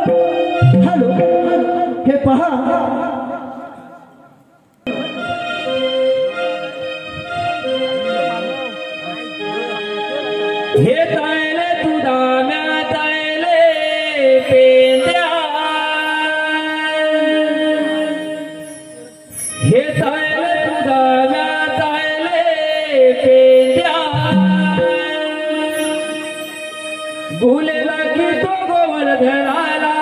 hello हे पहा हे तायले तू दाम्या तायले पेंद्या हे तायले तू दाम्या तायले पेंद्या भुलेला की तो गोवर्धनाला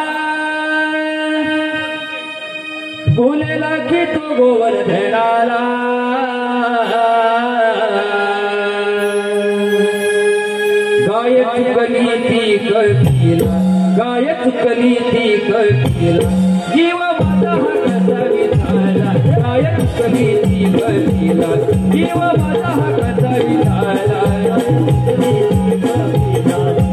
भुलेला की तो गोवर्धनाला गाय चुकली ती कळकीला जीव माझा हा कसा विधाला गाय चुकली ती कळकीला जीव माझा हा कसा विधाला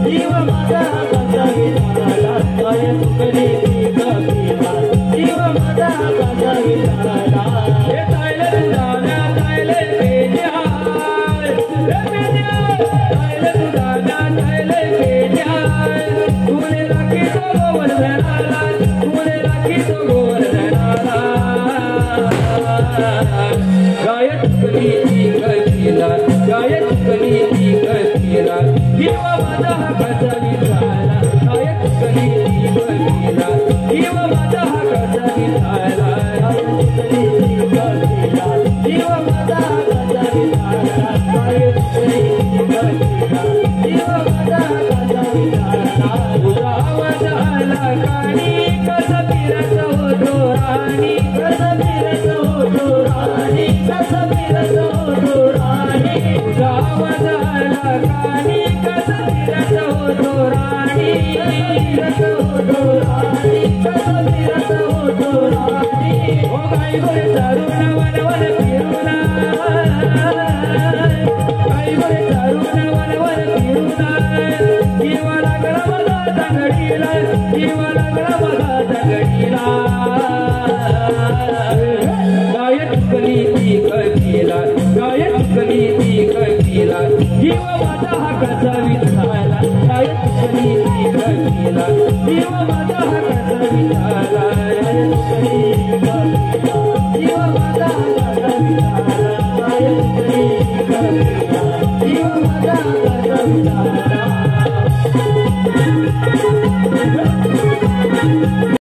जीव माझा हा कसा विधाला गाय चुकली ती कळकीला जीव माझा हा कसा विधाला हे तायले तुझ्या तायले पेद्या तायले तुझ्या तायले पेद्या गायक कली कळकीला गायक कली कळकीला जीव माझा हा कसा विधाला गायक कली कळकीला जीव माझा हा कसा विधाला गायक कली कळकीला जीव माझा हा कसा विधाला गायक कली कळकीला जीव माझा हा कसा विधाला तुझा आवाज आला काणी कसा फिरत होतो राणी कसा फिरत होतो राणी कसा फिरत होतो राणी तुझा आवाज आला काणी कसा फिरत होतो राणी फिरत होतो राणी कसा फिरत होतो राणी ओ गाई गोरे तरुण वन वन फिरुना गाई गोरे तरुण वन वन फिरुना जीवा लागला मला दगडीला जीवा लागला मला दगडीला गायक कली ती कळकीला गायक कली ती कळकीला जीव माझा हा कसा